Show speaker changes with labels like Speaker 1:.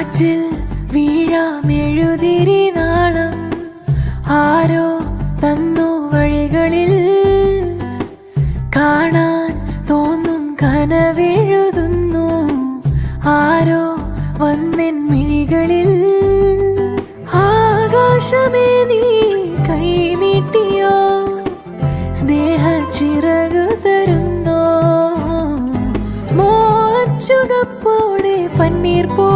Speaker 1: കാറ്റിൽ വീഴാമെഴുതിരി നാളം ആരോ തന്നു വഴികളിൽ കാണാൻ തോന്നും കനവെഴുതുന്നു ആരോ വന്നെൻ മിഴികളിൽ. ആകാശമേ നീ കൈ നീട്ടിയോ സ്നേഹച്ചിറകു തരുന്നോ മോച്ചുകപ്പോടെ പന്നീർ പോ